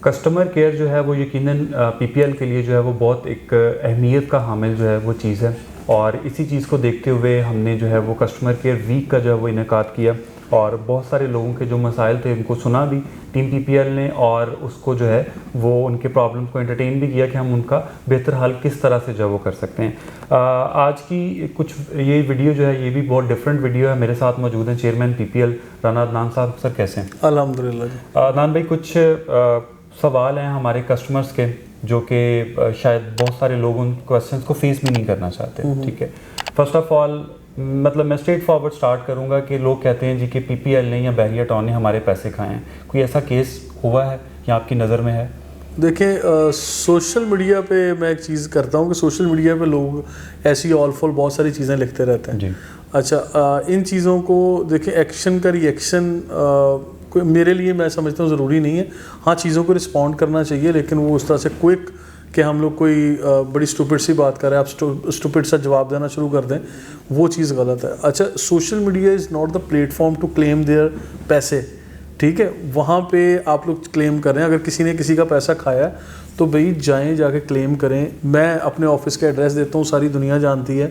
Customer care جو ہے وہ یقیناً پی پی ایل کے لیے جو ہے وہ بہت ایک اہمیت کا حامل جو ہے وہ چیز ہے، اور اسی چیز کو دیکھتے ہوئے ہم نے جو ہے وہ کسٹمر کیئر ویک کا جو ہے وہ انعقاد کیا، اور بہت سارے لوگوں کے جو مسائل تھے ان کو سنا بھی ٹیم پی پی ایل نے، اور اس کو جو ہے وہ ان کے پرابلم کو انٹرٹین بھی کیا کہ ہم ان کا بہتر حل کس طرح سے جو ہے وہ کر سکتے ہیں۔ آج کی کچھ یہ ویڈیو جو ہے یہ بھی بہت ڈفرینٹ ویڈیو ہے۔ میرے ساتھ موجود ہیں chairman P P L Rana Adnan صاحب۔ سر کیسے ہیں؟ الحمدللہ جی۔ عدنان بھائی، کچھ سوال ہیں ہمارے کسٹمرز کے جو کہ شاید بہت سارے لوگ ان کوسچنس کو فیس بھی نہیں کرنا چاہتے، ٹھیک ہے؟ فرسٹ آف آل مطلب میں اسٹریٹ فارورڈ سٹارٹ کروں گا کہ لوگ کہتے ہیں جی کہ پی پی ایل نے یا بحریہ ٹاؤن نے ہمارے پیسے کھائے ہیں، کوئی ایسا کیس ہوا ہے یا آپ کی نظر میں ہے؟ دیکھیں، سوشل میڈیا پہ میں ایک چیز کرتا ہوں کہ سوشل میڈیا پہ لوگ ایسی آل فال بہت ساری چیزیں لکھتے رہتے ہیں۔ جی اچھا، ان چیزوں کو دیکھیں، ایکشن کا ری ایکشن میرے لیے میں سمجھتا ہوں ضروری نہیں ہے۔ ہاں، چیزوں کو رسپونڈ کرنا چاہیے، لیکن وہ اس طرح سے کوئک کہ ہم لوگ کوئی بڑی اسٹوپڈ سی بات کریں، آپ اسٹوپڈ سا جواب دینا شروع کر دیں، وہ چیز غلط ہے۔ اچھا، social media is not the platform to claim their پیسے، ٹھیک ہے؟ وہاں پہ آپ لوگ کلیم کر رہے ہیں، اگر کسی نے کسی کا پیسہ کھایا تو بھائی جائیں، جا کے کلیم کریں۔ میں اپنے آفس کا ایڈریس دیتا ہوں، ساری دنیا جانتی ہے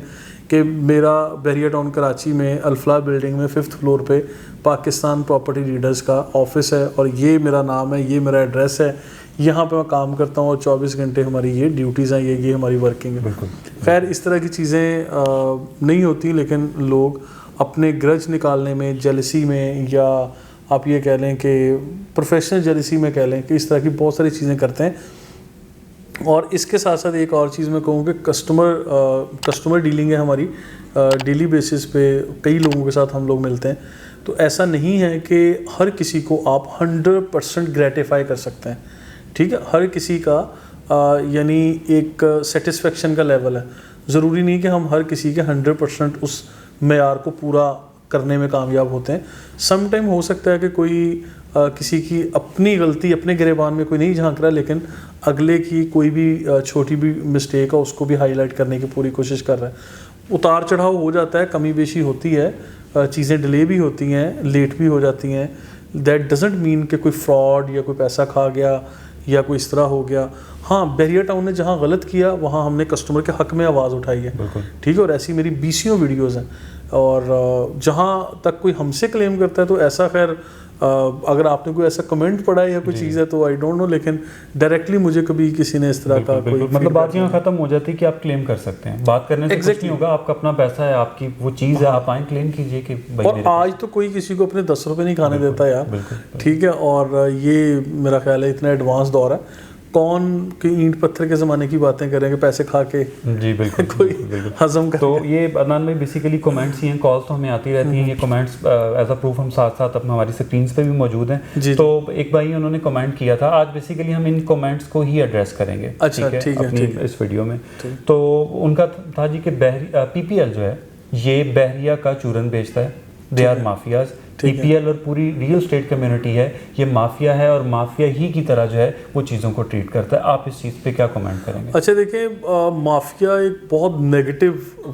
کہ میرا بحریہ ٹاؤن کراچی میں الفلاح بلڈنگ میں 5th فلور پہ پاکستان پراپرٹی ڈیلرز کا آفس ہے، اور یہ میرا نام ہے، یہ میرا ایڈریس ہے، یہاں پہ میں کام کرتا ہوں، اور 24 گھنٹے ہماری یہ ڈیوٹیز ہیں، یہ ہماری ورکنگ ہے۔ بالکل خیر، اس طرح کی چیزیں نہیں ہوتی، لیکن لوگ اپنے گرج نکالنے میں، جیلسی میں، یا آپ یہ کہہ لیں کہ پروفیشنل جیلسی میں کہہ لیں کہ اس طرح کی بہت ساری چیزیں کرتے ہیں۔ اور اس کے ساتھ ساتھ ایک اور چیز میں کہوں کہ کسٹمر ڈیلنگ ہے ہماری ڈیلی بیسس پہ، کئی لوگوں کے ساتھ ہم لوگ ملتے ہیں، تو ایسا نہیں ہے کہ ہر کسی کو آپ 100% گریٹیفائی کر سکتے ہیں، ٹھیک ہے؟ ہر کسی کا یعنی ایک سیٹسفیکشن کا لیول ہے، ضروری نہیں کہ ہم ہر کسی کے 100% اس معیار کو پورا کرنے میں کامیاب ہوتے ہیں۔ سم ٹائم ہو سکتا ہے کہ کوئی کسی کی اپنی غلطی اپنے گریبان میں کوئی نہیں جھانک رہا، لیکن اگلے کی کوئی بھی چھوٹی بھی مسٹیک ہے اس کو بھی ہائی لائٹ کرنے کی پوری کوشش کر رہا ہے۔ اتار چڑھاؤ ہو جاتا ہے، کمی بیشی ہوتی ہے، چیزیں ڈیلے بھی ہوتی ہیں، لیٹ بھی ہو جاتی ہیں۔ دیٹ ڈزنٹ مین کہ کوئی فراڈ یا کوئی پیسہ کھا گیا یا کوئی اس طرح ہو گیا۔ ہاں، بحریہ ٹاؤن نے جہاں غلط کیا وہاں ہم نے کسٹمر کے حق میں آواز اٹھائی ہے، ٹھیک ہے؟ اور ایسی میری 20 ویڈیوز ہیں، اور جہاں تک کوئی ہم سے کلیم کرتا ہے تو ایسا، خیر اگر آپ نے کوئی ایسا کمنٹ پڑھا ہے یا کوئی چیز ہے تو آئی ڈونٹ نو، لیکن ڈائریکٹلی مجھے کبھی کسی نے اس طرح کا کوئی مطلب بات یہاں ختم ہو جاتی ہے کہ آپ کلیم کر سکتے ہیں، بات کرنے سے کچھ نہیں ہوگا، آپ کا اپنا پیسہ ہے، آپ کی وہ چیز ہے، آپ آئیں کلیم کیجئے کہ بھائی۔ اور آج تو کوئی کسی کو اپنے 10 روپے نہیں کھانے دیتا یار، ٹھیک ہے؟ اور یہ میرا خیال ہے اتنا ایڈوانس دور ہے، کون کہ اینٹ پتھر کے زمانے کی باتیں کریں کہ پیسے کھا کے جی بالکل کوئی ہضم کر۔ تو یہ عدنان میں بیسیکلی کمنٹس ہی ہیں، کالس تو ہمیں آتی رہتی ہیں، یہ کمنٹس ایز اے پروف ہم ساتھ ساتھ اپنا ہماری سکرینس پہ بھی موجود ہیں۔ تو ایک بھائی انہوں نے کمنٹ کیا تھا، آج بیسیکلی ہم ان کمنٹس کو ہی ایڈریس کریں گے اپنی اس ویڈیو میں۔ تو ان کا تھا جی کہ پی پی ایل جو ہے یہ بحریہ کا چورن بیچتا ہے، they are mafias. P P L اور پوری ریئل اسٹیٹ کمیونٹی ہے یہ مافیا ہے، اور مافیا ہی کی طرح جو ہے وہ چیزوں کو ٹریٹ کرتا ہے۔ آپ اس چیز پہ کیا کمنٹ کریں گے؟ اچھا دیکھیں، مافیا ایک بہت نیگیٹو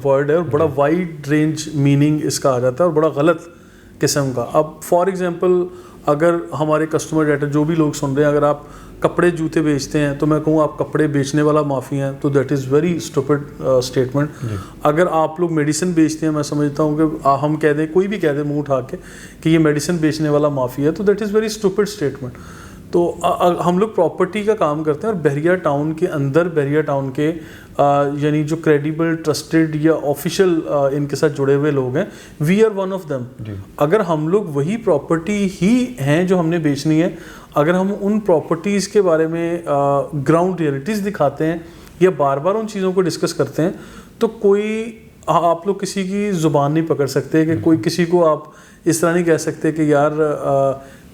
ورڈ ہے، اور بڑا وائڈ رینج میننگ اس کا آ جاتا ہے، اور بڑا غلط قسم کا۔ اب فار ایگزامپل اگر ہمارے کسٹمر ڈیٹا جو بھی لوگ سن رہے ہیں، اگر آپ کپڑے جوتے بیچتے ہیں تو میں کہوں آپ کپڑے بیچنے والا مافیا ہیں، تو that is very stupid statement. اگر آپ لوگ میڈیسن بیچتے ہیں، میں سمجھتا ہوں کہ ہم کہہ دیں، کوئی بھی کہہ دے منہ اٹھا کے کہ یہ میڈیسن بیچنے والا مافیا ہے، تو that is very stupid statement. تو ہم لوگ پراپرٹی کا کام کرتے ہیں، اور بحریہ ٹاؤن کے اندر، بحریہ ٹاؤن کے یعنی جو کریڈیبل، ٹرسٹڈ یا آفیشیل ان کے ساتھ جڑے ہوئے لوگ ہیں، we are one of them. اگر ہم لوگ وہی پراپرٹی ہی ہیں جو ہم نے بیچنی ہے، اگر ہم ان پراپرٹیز کے بارے میں گراؤنڈ ریئلٹیز دکھاتے ہیں یا بار بار ان چیزوں کو ڈسکس کرتے ہیں، تو کوئی آپ لوگ کسی کی زبان نہیں پکڑ سکتے، کہ کوئی کسی کو آپ اس طرح نہیں کہہ سکتے کہ یار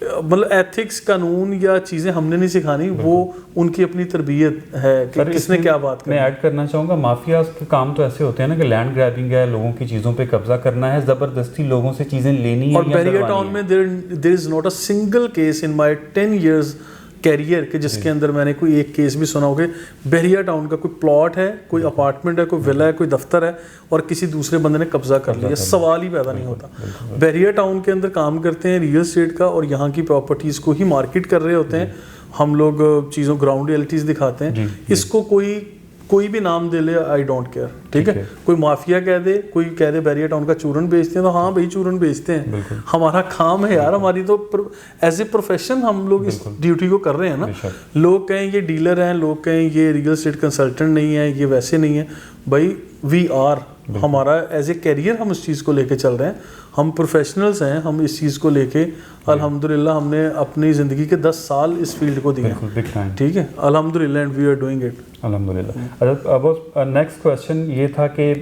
مطلب ایتھکس، قانون یا چیزیں ہم نے نہیں سکھانی، وہ ان کی اپنی تربیت ہے کہ کس نے کیا بات کرنی۔ میں ایڈ کرنا چاہوں گا، مافیا کے کام تو ایسے ہوتے ہیں نا کہ لینڈ گریبنگ ہے، لوگوں کی چیزوں پہ قبضہ کرنا ہے، زبردستی لوگوں سے چیزیں لینی ہے۔ اور بحریہ ٹاؤن میں there is not a single case in my 10 years career کہ جس کے اندر میں نے کوئی ایک کیس بھی سنا ہو کہ بحریہ ٹاؤن کا کوئی پلاٹ ہے، کوئی اپارٹمنٹ ہے، کوئی ولا ہے، کوئی دفتر ہے، اور کسی دوسرے بندے نے قبضہ کر لیا، سوال ہی پیدا نہیں ہوتا۔ بحریہ ٹاؤن کے اندر کام کرتے ہیں ریئل اسٹیٹ کا، اور یہاں کی پراپرٹیز کو ہی مارکیٹ کر رہے ہوتے ہیں، ہم لوگ چیزوں گراؤنڈ ریئلٹیز دکھاتے ہیں. اس کو کوئی بھی نام دے لے, آئی ڈونٹ کیئر, ٹھیک ہے. کوئی مافیا کہہ دے, کوئی کہہ دے بیریا ٹاؤن کا چورن بیچتے ہیں, تو ہاں بھائی چورن بیچتے ہیں, ہمارا کام ہے یار, ہماری تو ایز اے پروفیشن ہم لوگ اس ڈیوٹی کو کر رہے ہیں نا. لوگ کہیں یہ ڈیلر ہیں, لوگ کہیں یہ ریئل اسٹیٹ کنسلٹنٹ نہیں ہے, یہ ویسے نہیں ہے. بھائی وی آر, ہمارا ایز اے کیریئر ہم اس چیز کو لے کے چل رہے ہیں, ہم پروفیشنلز ہیں, ہم اس چیز کو لے کے الحمدللہ ہم نے اپنی زندگی کے 10 سال اس فیلڈ کو دیے, ٹھیک ہے, الحمدللہ, and we are doing it الحمدللہ. اب نیکسٹ کویشچن یہ تھا کہ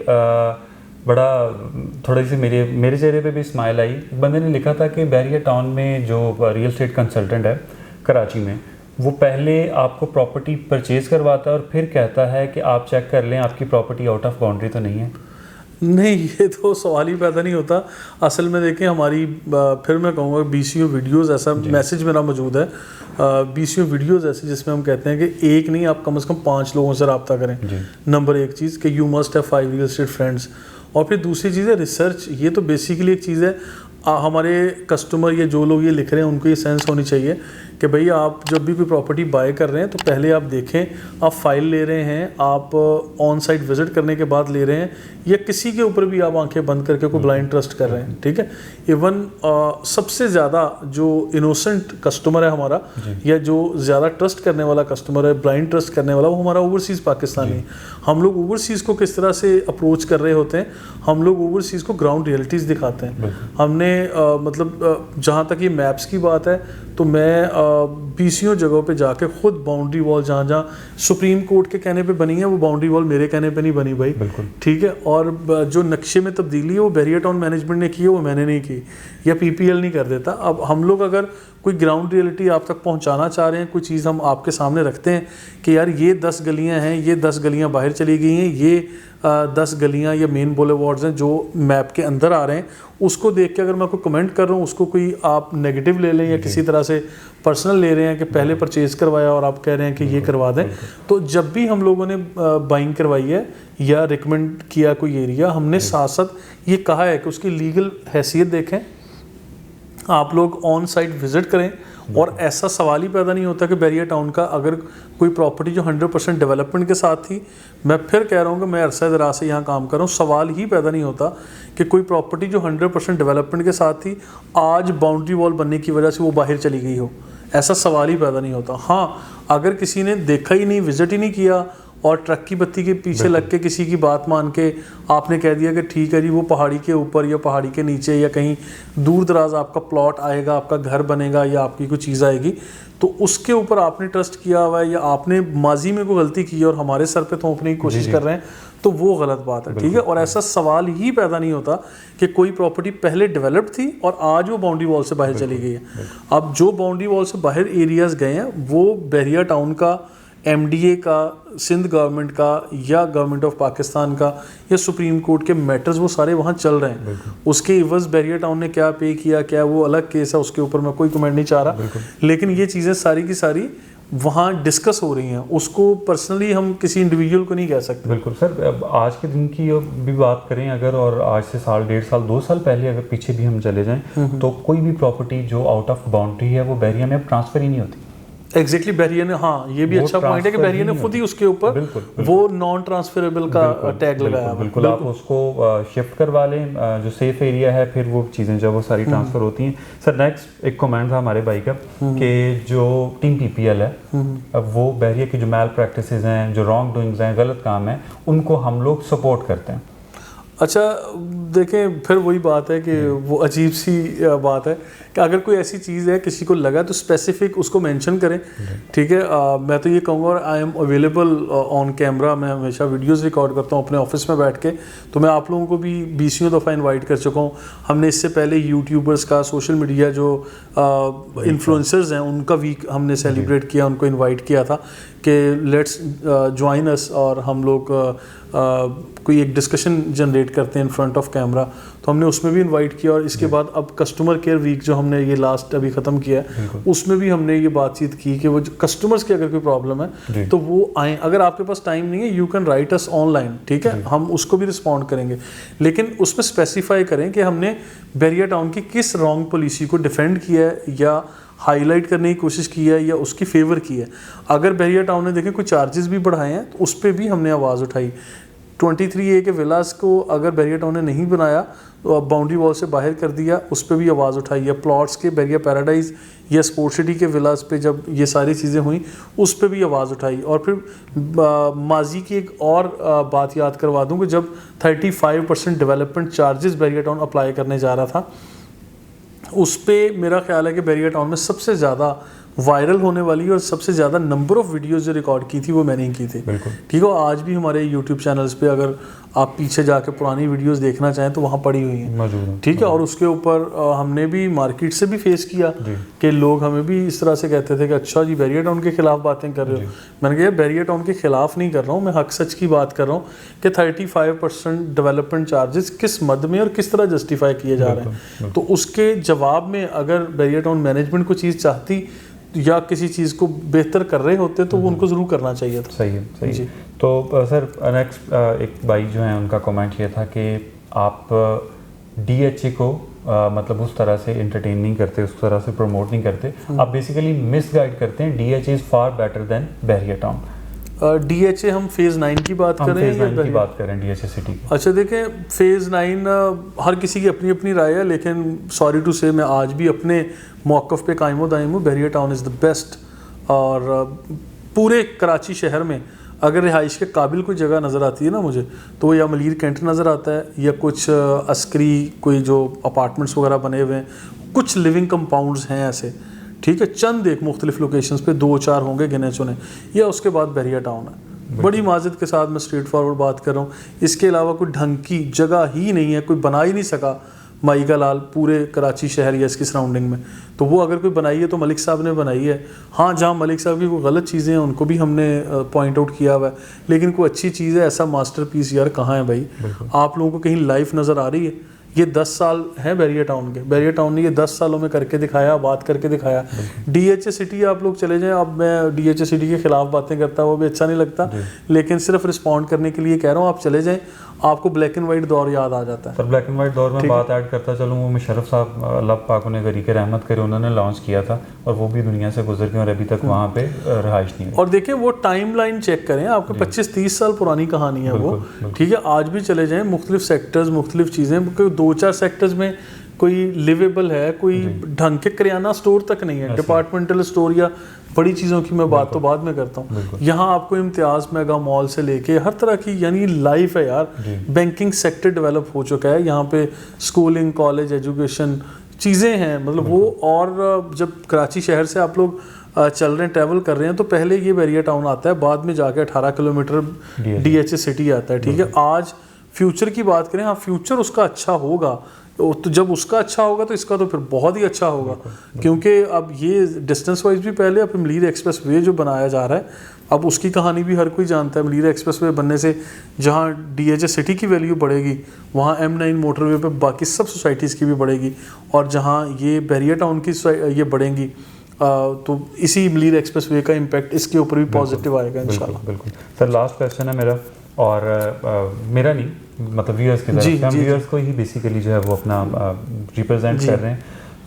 بڑا تھوڑی سی میرے چہرے پہ بھی اسمائل آئی. بندے نے لکھا تھا کہ بیریا ٹاؤن میں جو ریئل اسٹیٹ کنسلٹنٹ ہے کراچی میں, وہ پہلے آپ کو پراپرٹی پرچیز کرواتا ہے اور پھر کہتا ہے کہ آپ چیک کر لیں آپ کی پراپرٹی آؤٹ آف باؤنڈری تو نہیں ہے. نہیں, یہ تو سوال ہی پیدا نہیں ہوتا. اصل میں دیکھیں ہماری, پھر میں کہوں گا BCO ویڈیوز, ایسا میسیج میرا موجود ہے, BCO ویڈیوز ایسے جس میں ہم کہتے ہیں کہ ایک نہیں, آپ کم از کم 5 لوگوں سے رابطہ کریں. نمبر 1 چیز کہ you must have 5 real estate friends. اور پھر دوسری چیز ہے ریسرچ. یہ تو بیسیکلی ایک چیز ہے, ہمارے کسٹمر یا جو لوگ یہ لکھ رہے ہیں ان کو یہ سینس ہونی چاہیے کہ بھئی آپ جب بھی کوئی پراپرٹی بائی کر رہے ہیں تو پہلے آپ دیکھیں آپ فائل لے رہے ہیں, آپ آن سائٹ وزٹ کرنے کے بعد لے رہے ہیں, یا کسی کے اوپر بھی آپ آنکھیں بند کر کے کوئی بلائنڈ ٹرسٹ کر رہے ہیں, ٹھیک ہے. ایون سب سے زیادہ جو انوسنٹ کسٹمر ہے ہمارا, یا جو زیادہ ٹرسٹ کرنے والا کسٹمر ہے, بلائنڈ ٹرسٹ کرنے والا, وہ ہمارا اوورسیز پاکستانی ہے. ہم لوگ اوورسیز کو کس طرح سے اپروچ کر رہے ہوتے ہیں, ہم لوگ اوورسیز کو گراؤنڈ ریئلٹیز دکھاتے ہیں. ہم نے مطلب جہاں تک یہ میپس کی بات ہے تو میں BCO جگہوں پہ جا کے خود باؤنڈری وال جہاں سپریم کورٹ کے کہنے پہ بنی ہے, وہ باؤنڈری وال میرے کہنے پہ نہیں بنی بھائی, ٹھیک ہے. اور جو نقشے میں تبدیلی ہے وہ بیریا ٹاؤن مینجمنٹ نے کی ہے, وہ میں نے نہیں کی, یا PPL نہیں کر دیتا. اب ہم لوگ اگر کوئی گراؤنڈ ریئلٹی آپ تک پہنچانا چاہ رہے ہیں, کوئی چیز ہم آپ کے سامنے رکھتے ہیں کہ یار یہ 10 گلیاں ہیں, یہ 10 گلیاں باہر چلی گئی ہیں, یہ 10 گلیاں یا مین بولیوارڈز ہیں جو میپ کے اندر آ رہے ہیں, اس کو دیکھ کے اگر میں کوئی کمنٹ کر رہا ہوں, اس کو کوئی آپ نیگیٹو لے لیں یا کسی طرح سے پرسنل لے رہے ہیں کہ پہلے پرچیز کروایا اور آپ کہہ رہے ہیں کہ یہ کروا دیں. تو جب بھی ہم لوگوں نے بائنگ کروائی ہے یا ریکمینڈ کیا کوئی ایریا, ہم نے ساتھ ساتھ یہ کہا ہے کہ اس کی لیگل حیثیت دیکھیں, آپ لوگ آن سائٹ وزٹ کریں. اور ایسا سوال ہی پیدا نہیں ہوتا کہ بیریا ٹاؤن کا اگر کوئی پراپرٹی جو 100% ڈیولپمنٹ کے ساتھ تھی, میں پھر کہہ رہا ہوں کہ میں عرصہ دراز سے یہاں کام کر رہا ہوں, سوال ہی پیدا نہیں ہوتا کہ کوئی پراپرٹی جو 100% ڈیولپمنٹ کے ساتھ تھی آج باؤنڈری وال بننے کی وجہ سے وہ باہر چلی گئی ہو, ایسا سوال ہی پیدا نہیں ہوتا. ہاں اگر کسی نے دیکھا ہی نہیں, وزٹ ہی نہیں کیا, اور ٹرک کی بتی کے پیچھے لگ کے کسی کی بات مان کے آپ نے کہہ دیا کہ ٹھیک ہے جی وہ پہاڑی کے اوپر یا پہاڑی کے نیچے یا کہیں دور دراز آپ کا پلاٹ آئے گا, آپ کا گھر بنے گا یا آپ کی کوئی چیز آئے گی, تو اس کے اوپر آپ نے ٹرسٹ کیا ہوا ہے یا آپ نے ماضی میں کوئی غلطی کی اور ہمارے سر پہ تھوپنے کی کوشش کر رہے ہیں, تو وہ غلط بات ہے, ٹھیک ہے. اور ایسا سوال ہی پیدا نہیں ہوتا کہ کوئی پراپرٹی پہلے ڈیولپڈ تھی اور آج وہ باؤنڈری وال سے باہر چلی گئی ہے. اب جو باؤنڈری وال سے باہر ایریاز گئے ہیں وہ بیریا ٹاؤن کا, MDA کا, سندھ گورنمنٹ کا, یا گورنمنٹ آف پاکستان کا, یا سپریم کورٹ کے میٹرز, وہ سارے وہاں چل رہے ہیں. اس کے عوض بیریا ٹاؤن نے کیا پے کیا, کیا وہ الگ کیس ہے, اس کے اوپر میں کوئی کمنٹ نہیں چاہ رہا, لیکن یہ چیزیں ساری کی ساری وہاں ڈسکس ہو رہی ہیں. اس کو پرسنلی ہم کسی انڈیویجول کو نہیں کہہ سکتے. بالکل سر. اب آج کے دن کی بھی بات کریں اگر, اور آج سے سال, 1.5 سال, 2 سال پہلے اگر پیچھے بھی ہم چلے جائیں, تو کوئی بھی پراپرٹی جو آؤٹ آف باؤنڈری ہے وہ بیریا میں اب ٹرانسفر ہی نہیں ہوتی. ایگزیکٹلی بیریا نے, ہاں یہ بھی اچھا پوائنٹ ہے کہ بیریا نے خود ہی اس کے اوپر وہ نان ٹرانسفریبل کا ٹیگ لگایا. بالکل, آپ اس کو شفٹ کروا لیں جو سیف ایریا ہے, پھر وہ چیزیں جب وہ ساری ٹرانسفر ہوتی ہیں. سر نیکسٹ ایک کمنٹ تھا ہمارے بھائی کا کہ جو ٹیم PPL ہے وہ بیریا کی جو میل پریکٹسز ہیں, جو رانگ ڈوئنگز ہیں, غلط کام ہیں, ان کو ہم لوگ سپورٹ کرتے ہیں. اچھا دیکھیں پھر وہی بات ہے کہ وہ عجیب سی بات ہے کہ اگر کوئی ایسی چیز ہے کسی کو لگا تو اسپیسیفک اس کو مینشن کریں, ٹھیک ہے. میں تو یہ کہوں گا, I am available on camera, میں ہمیشہ ویڈیوز ریکارڈ کرتا ہوں اپنے آفس میں بیٹھ کے, تو میں آپ لوگوں کو بھی 20 دفعہ انوائٹ کر چکا ہوں. ہم نے اس سے پہلے یوٹیوبرس کا, سوشل میڈیا جو انفلوئنسرز ہیں ان کا ویک ہم نے سیلیبریٹ کیا, ان کو انوائٹ کیا تھا کہ لیٹس جوائن اس, اور ہم لوگ کوئی ایک ڈسکشن جنریٹ کرتے ہیں ان فرنٹ آف کیمرہ, تو ہم نے اس میں بھی انوائٹ کیا. اور اس کے بعد اب کسٹمر کیئر ویک جو ہم نے یہ لاسٹ ابھی ختم کیا ہے, اس میں بھی ہم نے یہ بات چیت کی کہ وہ کسٹمرز کی اگر کوئی پرابلم ہے تو وہ آئیں. اگر آپ کے پاس ٹائم نہیں ہے, یو کین رائٹ اس آن لائن, ٹھیک ہے, ہم اس کو بھی رسپونڈ کریں گے, لیکن اس میں اسپیسیفائی کریں کہ ہم نے بیریا ٹاؤن کی کس رانگ پالیسی کو ڈیفینڈ کیا ہے, یا ہائی لائٹ کرنے کی کوشش کی ہے یا اس کی فیور کی ہے. اگر بحریہ ٹاؤن نے دیکھیں کوئی چارجز بھی بڑھائے ہیں تو اس پہ بھی ہم نے آواز اٹھائی. 23A کے ولاز کو اگر بحریہ ٹاؤن نے نہیں بنایا تو اب باؤنڈری وال سے باہر کر دیا, اس پہ بھی آواز اٹھائی ہے. پلاٹس کے بحریہ پیراڈائز یا اسپورٹ سٹی کے ولاز پہ جب یہ ساری چیزیں ہوئیں اس پہ بھی آواز اٹھائی. اور پھر ماضی کی ایک اور بات یاد کروا دوں کہ جب 35% ڈیولپمنٹ چارجز بحریہ ٹاؤن اپلائی کرنے جا رہا تھا, اس پہ میرا خیال ہے کہ بحریہ ٹاؤن میں سب سے زیادہ وائرل ہونے والی اور سب سے زیادہ نمبر آف ویڈیوز جو ریکارڈ کی تھی وہ میں نے کی تھی. ٹھیک ہے, آج بھی ہمارے یوٹیوب چینلز پہ اگر آپ پیچھے جا کے پرانی ویڈیوز دیکھنا چاہیں تو وہاں پڑی ہوئی ہیں, ٹھیک ہے. اور اس کے اوپر ہم نے بھی مارکیٹ سے بھی فیس کیا کہ لوگ ہمیں بھی اس طرح سے کہتے تھے کہ اچھا جی بحریہ ٹاؤن کے خلاف باتیں کر رہے ہو. میں نے کہا بحریہ ٹاؤن کے خلاف نہیں کر رہا ہوں, میں حق سچ کی بات کر رہا ہوں کہ 35% ڈیولپمنٹ چارجز کس مد میں اور کس طرح جسٹیفائی کیے جا رہے ہیں. تو اس کے جواب میں اگر بحریہ ٹاؤن مینجمنٹ کو چیز چاہتی یا کسی چیز کو بہتر کر رہے ہوتے تو وہ ان کو ضرور کرنا چاہیے تھا. صحیح ہے جی. تو سر نیکسٹ ایک بھائی جو ہیں ان کا کمنٹ یہ تھا کہ آپ DHA کو مطلب اس طرح سے انٹرٹین نہیں کرتے, اس طرح سے پروموٹ نہیں کرتے, آپ بیسیکلی مس گائڈ کرتے ہیں. DHA is for better than بحریہ ٹاؤن. DHA ہم فیز 9 کی بات کریں فیز 9 کی بات کریں DHA سٹی کی. اچھا دیکھیں فیز 9 ہر کسی کی اپنی اپنی رائے ہے, لیکن سوری ٹو سے میں آج بھی اپنے موقف پہ قائم و دائم ہوں. بحریہ ٹاؤن از دا بیسٹ. اور پورے کراچی شہر میں اگر رہائش کے قابل کوئی جگہ نظر آتی ہے نا مجھے, تو وہ یا ملیر کینٹ نظر آتا ہے یا کچھ عسکری کوئی جو اپارٹمنٹس وغیرہ بنے ہوئے ہیں, کچھ لیونگ کمپاؤنڈز ہیں ایسے, ٹھیک ہے, چند ایک مختلف لوکیشنز پہ 2-4 ہوں گے گنے چنے, یا اس کے بعد بحریہ ٹاؤن ہے. بڑی معذرت کے ساتھ میں اسٹریٹ فارورڈ بات کر رہا ہوں, اس کے علاوہ کوئی ڈھنگ کی جگہ ہی نہیں ہے, کوئی بنا ہی نہیں سکا مائی کا لال پورے کراچی شہر یا اس کی سراؤنڈنگ میں. تو وہ اگر کوئی بنائی ہے تو ملک صاحب نے بنائی ہے. ہاں جہاں ملک صاحب کی کوئی غلط چیزیں ہیں ان کو بھی ہم نے پوائنٹ آؤٹ کیا ہوا ہے, لیکن کوئی اچھی چیز ہے ایسا ماسٹر پیس یار کہاں ہے بھائی؟ آپ لوگوں کو کہیں لائف نظر آ رہی ہے؟ یہ 10 سال ہیں بحریہ ٹاؤن کے, بحریہ ٹاؤن نے یہ 10 سالوں میں کر کے دکھایا, بات کر کے دکھایا. DHA سٹی آپ لوگ چلے جائیں, اب میں DHA سٹی کے خلاف باتیں کرتا وہ بھی اچھا نہیں لگتا, لیکن صرف رسپونڈ کرنے کے لیے کہہ رہا ہوں, آپ چلے جائیں, آپ کو بلیک اینڈ وائٹ دور یاد آ جاتا ہے. سر بلیک اینڈ وائٹ دور میں بات ایڈ کرتا چلوں, وہ مشرف صاحب اللہ پاک انہیں غریق رحمت کرے, انہوں نے لانچ کیا تھا اور وہ بھی دنیا سے گزر گئے اور ابھی تک وہاں پہ رہائش نہیں ہے. اور دیکھیں وہ ٹائم لائن چیک کریں, آپ کو 25-30 سال پرانی کہانی ہے وہ, ٹھیک ہے. آج بھی چلے جائیں, مختلف سیکٹرز, مختلف چیزیں, 2-4 سیکٹرز میں کوئی لیویبل ہے, کوئی ڈھنگ کے کریانہ سٹور تک نہیں ہے, ڈپارٹمنٹل سٹور یا بڑی چیزوں کی میں بات تو بعد میں کرتا ہوں. یہاں آپ کو امتیاز میگا مال سے لے کے ہر طرح کی یعنی لائف ہے یار. بینکنگ سیکٹر ڈیولپ ہو چکا ہے یہاں پہ, اسکولنگ, کالج, ایجوکیشن چیزیں ہیں مطلب وہ. اور جب کراچی شہر سے آپ لوگ چل رہے ہیں, ٹریول کر رہے ہیں, تو پہلے یہ بحریہ ٹاؤن آتا ہے, بعد میں جا کے 18 کلومیٹر DHA سٹی آتا ہے, ٹھیک ہے. آج فیوچر کی بات کریں, ہاں فیوچر اس کا اچھا ہوگا, تو جب اس کا اچھا ہوگا تو اس کا تو پھر بہت ہی اچھا ہوگا, کیونکہ اب یہ ڈسٹینس وائز بھی پہلے, اب ملیر ایکسپریس وے جو بنایا جا رہا ہے, اب اس کی کہانی بھی ہر کوئی جانتا ہے. ملیر ایکسپریس وے بننے سے جہاں DHA سٹی کی ویلیو بڑھے گی, وہاں M9 موٹر وے پہ باقی سب سوسائٹیز کی بھی بڑھے گی, اور جہاں یہ بحریہ ٹاؤن کی یہ بڑھیں گی, تو اسی ملیر ایکسپریس وے کا امپیکٹ اس کے اوپر بھی پازیٹیو آئے گا انشاءاللہ. بالکل. سر لاسٹ کویسچن ہے میرا, اور میرا نہیں مطلب ویورز کی طرف سے, ہم ویورز کو ہی بیسیکلی جو ہے وہ اپنا ریپرزینٹ کر رہے ہیں.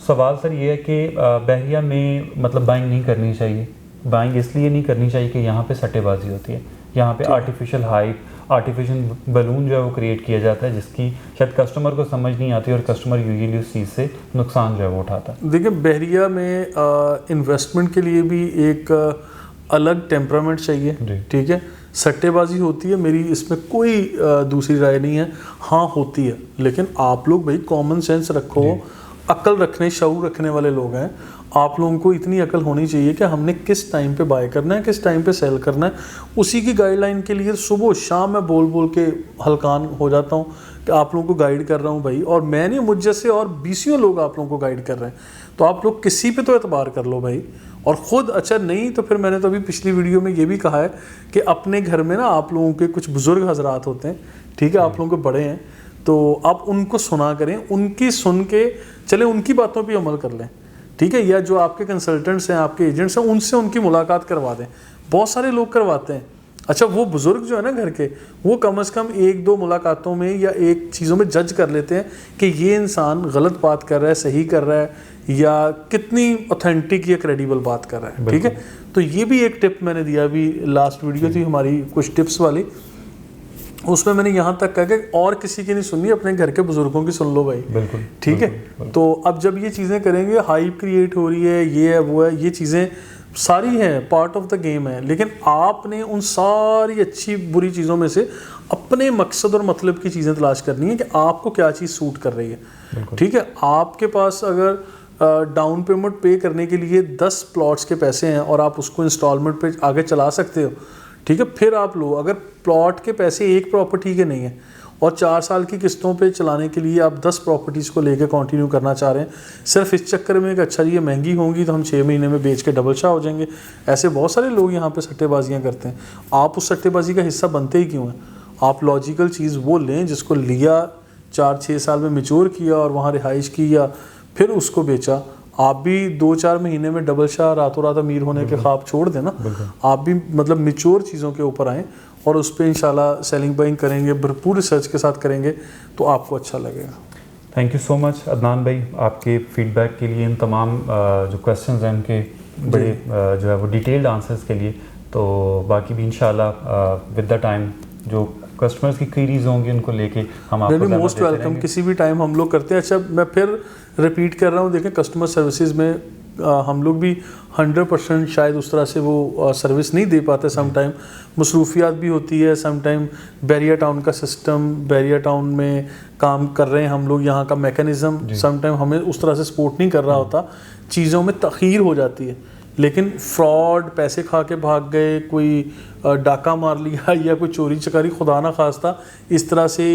سوال سر یہ ہے کہ بحریہ میں مطلب بائنگ نہیں کرنی چاہیے. بائنگ اس لیے نہیں کرنی چاہیے کہ یہاں پہ سٹے بازی ہوتی ہے, یہاں پہ آرٹیفیشیل ہائپ, آرٹیفیشیل بلون جو ہے وہ کریٹ کیا جاتا ہے, جس کی شاید کسٹمر کو سمجھ نہیں آتی, اور کسٹمر یوزلی اس چیز سے نقصان جو ہے وہ اٹھاتا ہے. دیکھیں بحریہ میں انویسٹمنٹ کے لیے بھی ایک الگ ٹیمپرامنٹ چاہیے, ٹھیک ہے. سٹے بازی ہوتی ہے, میری اس میں کوئی دوسری رائے نہیں ہے, ہاں ہوتی ہے, لیکن آپ لوگ بھائی کامن سینس رکھو, عقل رکھنے, شعور رکھنے والے لوگ ہیں. آپ لوگوں کو اتنی عقل ہونی چاہیے کہ ہم نے کس ٹائم پہ بائی کرنا ہے, کس ٹائم پہ سیل کرنا ہے, اسی کی گائیڈ لائن کے لیے صبح و شام میں بول بول کے ہلکان ہو جاتا ہوں کہ آپ لوگوں کو گائیڈ کر رہا ہوں بھائی, اور میں نہیں, مجھ جیسے اور 20 لوگ آپ لوگوں کو گائیڈ کر رہے ہیں. تو آپ لوگ کسی پہ تو اعتبار کر لو بھائی, اور خود اچھا نہیں تو پھر میں نے تو ابھی پچھلی ویڈیو میں یہ بھی کہا ہے کہ اپنے گھر میں نا آپ لوگوں کے کچھ بزرگ حضرات ہوتے ہیں, ٹھیک ہے, آپ لوگوں کے بڑے ہیں, تو آپ ان کو سنا کریں, ان کی سن کے چلے, ان کی باتوں پہ عمل کر لیں, ٹھیک ہے. یا جو آپ کے کنسلٹنٹس ہیں, آپ کے ایجنٹس ہیں, ان سے ان کی ملاقات کروا دیں. بہت سارے لوگ کرواتے ہیں, اچھا وہ بزرگ جو ہے نا گھر کے، وہ کم از کم ایک دو ملاقاتوں میں یا ایک چیزوں میں جج کر لیتے ہیں کہ یہ انسان غلط بات کر رہا ہے، صحیح کر رہا ہے، یا کتنی اوتھینٹک یا کریڈیبل بات کر رہا ہے. ٹھیک ہے، تو یہ بھی ایک ٹپ میں نے دیا. ابھی لاسٹ ویڈیو تھی ہماری کچھ ٹپس والی، اس میں نے یہاں تک کہا کہ اور کسی کی نہیں سننی، اپنے گھر کے بزرگوں کی سن لو بھائی. بالکل ٹھیک ہے. تو اب جب یہ چیزیں کریں گے، ہائپ کریٹ ہو رہی ہے، یہ ہے وہ ہے، یہ چیزیں ساری ہیں، پارٹ آف دا گیم ہے، لیکن آپ نے ان ساری اچھی بری چیزوں میں سے اپنے مقصد اور مطلب کی چیزیں تلاش کرنی ہے کہ آپ کو کیا چیز سوٹ کر رہی ہے. ٹھیک ہے. آپ کے پاس اگر ڈاؤن پیمنٹ پے کرنے کے لیے 10 پلاٹس کے پیسے ہیں اور آپ اس کو انسٹالمنٹ پہ آگے چلا سکتے ہو، ٹھیک ہے، پھر آپ لو. اگر پلاٹ کے پیسے ایک پراپرٹی کے نہیں ہیں اور 4 سال کی قسطوں پہ چلانے کے لیے آپ 10 پراپرٹیز کو لے کے کنٹینیو کرنا چاہ رہے ہیں صرف اس چکر میں کہ اچھا جی یہ مہنگی ہوں گی تو ہم 6 مہینے میں بیچ کے ڈبل شاہ ہو جائیں گے، ایسے بہت سارے لوگ یہاں پہ سٹے بازیاں کرتے ہیں. آپ اس سٹے بازی کا حصہ بنتے ہی کیوں ہیں؟ آپ لاجیکل چیز وہ لیں جس کو لیا 4-6 سال میں میچور کیا اور وہاں رہائش کی، یا پھر اس کو بیچا. آپ بھی 2-4 مہینے میں ڈبل شاہ راتوں رات امیر ہونے کے خواب چھوڑ دیں نا. آپ بھی مطلب میچور چیزوں کے اوپر آئیں اور اس پہ انشاءاللہ سیلنگ بائنگ کریں گے، بھرپور ریسرچ کے ساتھ کریں گے تو آپ کو اچھا لگے گا. تھینک یو سو مچ عدنان بھائی آپ کے فیڈ بیک کے لیے، ان تمام جو کویسچنز ہیں ان کے بڑے جو ہے وہ ڈیٹیلڈ آنسرز کے لیے. تو باقی بھی انشاءاللہ ود دا ٹائم جو کسٹمرز کی کوئریز ہوں گی ان کو لے کے ہم آپ کو موسٹ ویلکم کسی بھی ٹائم ہم لوگ کرتے ہیں. اچھا میں پھر ریپیٹ کر رہا ہوں، دیکھیں کسٹمر سروسز میں ہم لوگ بھی 100% شاید اس طرح سے وہ سروس نہیں دے پاتے. سم ٹائم مصروفیات بھی ہوتی ہے، سم ٹائم بیریا ٹاؤن کا سسٹم، بیریا ٹاؤن میں کام کر رہے ہیں ہم لوگ، یہاں کا میکانزم سم ٹائم ہمیں اس طرح سے سپورٹ نہیں کر رہا ہوتا، چیزوں میں تاخیر ہو جاتی ہے. لیکن فراڈ، پیسے کھا کے بھاگ گئے، کوئی ڈاکہ مار لیا یا کوئی چوری چکاری خدا نہ خواستہ، اس طرح سے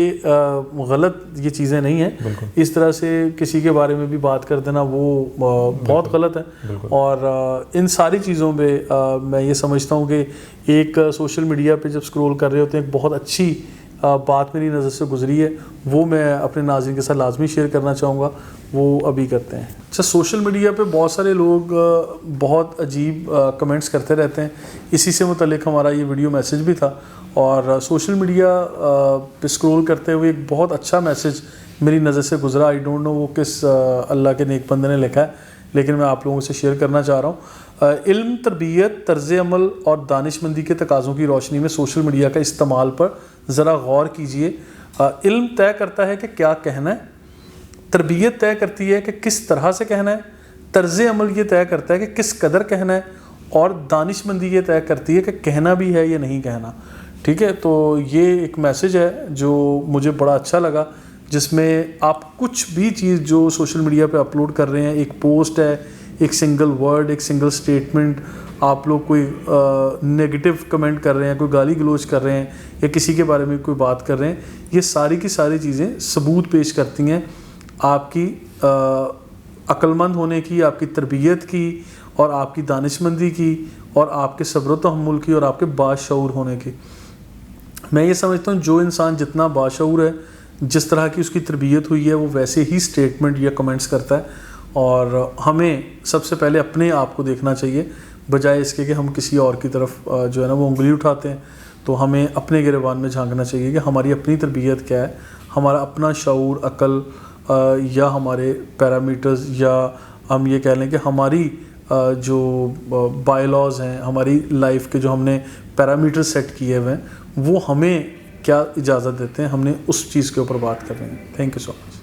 غلط یہ چیزیں نہیں ہیں. اس طرح سے کسی کے بارے میں بھی بات کر دینا وہ بہت غلط ہے. اور ان ساری چیزوں پہ میں یہ سمجھتا ہوں کہ ایک سوشل میڈیا پہ جب سکرول کر رہے ہوتے ہیں ایک بہت اچھی بات میری نظر سے گزری ہے، وہ میں اپنے ناظرین کے ساتھ لازمی شیئر کرنا چاہوں گا، وہ ابھی کرتے ہیں. اچھا سوشل میڈیا پہ بہت سارے لوگ بہت عجیب کمنٹس کرتے رہتے ہیں، اسی سے متعلق ہمارا یہ ویڈیو میسج بھی تھا. اور سوشل میڈیا پہ اسکرول کرتے ہوئے ایک بہت اچھا میسج میری نظر سے گزرا. آئی ڈونٹ نو وہ کس اللہ کے نیک بندے نے لکھا ہے، لیکن میں آپ لوگوں سے شیئر کرنا چاہ رہا ہوں. علم، تربیت، طرز عمل اور دانش مندی کے تقاضوں کی روشنی میں سوشل میڈیا کا استعمال پر ذرا غور کیجیے. علم طے کرتا ہے کہ کیا کہنا ہے، تربیت طے کرتی ہے کہ کس طرح سے کہنا ہے، طرز عمل یہ طے کرتا ہے کہ کس قدر کہنا ہے، اور دانش مندی یہ طے کرتی ہے کہ کہنا بھی ہے یا نہیں کہنا. ٹھیک ہے. تو یہ ایک میسج ہے جو مجھے بڑا اچھا لگا، جس میں آپ کچھ بھی چیز جو سوشل میڈیا پہ اپلوڈ کر رہے ہیں، ایک پوسٹ ہے، ایک سنگل ورڈ، ایک سنگل سٹیٹمنٹ، آپ لوگ کوئی نیگیٹو کمنٹ کر رہے ہیں، کوئی گالی گلوچ کر رہے ہیں، یا کسی کے بارے میں کوئی بات کر رہے ہیں، یہ ساری کی ساری چیزیں ثبوت پیش کرتی ہیں آپ کی عقل مند ہونے کی، آپ کی تربیت کی، اور آپ کی دانش مندی کی، اور آپ کے صبر و تحمل کی، اور آپ کے باشعور ہونے کی. میں یہ سمجھتا ہوں جو انسان جتنا باشعور ہے، جس طرح کی اس کی تربیت ہوئی ہے، وہ ویسے ہی سٹیٹمنٹ یا کمنٹس کرتا ہے. اور ہمیں سب سے پہلے اپنے آپ کو دیکھنا چاہیے، بجائے اس کے کہ ہم کسی اور کی طرف جو ہے نا وہ انگلی اٹھاتے ہیں. تو ہمیں اپنے گریبان میں جھانکنا چاہیے کہ ہماری اپنی تربیت کیا ہے، ہمارا اپنا شعور، عقل، یا ہمارے پیرامیٹرز، یا ہم یہ کہہ لیں کہ ہماری جو بائی لاز ہیں، ہماری لائف کے جو ہم نے پیرامیٹر سیٹ کیے ہوئے ہیں، وہ ہمیں کیا اجازت دیتے ہیں، ہم نے اس چیز کے اوپر بات کرنی ہے. Thank you so much.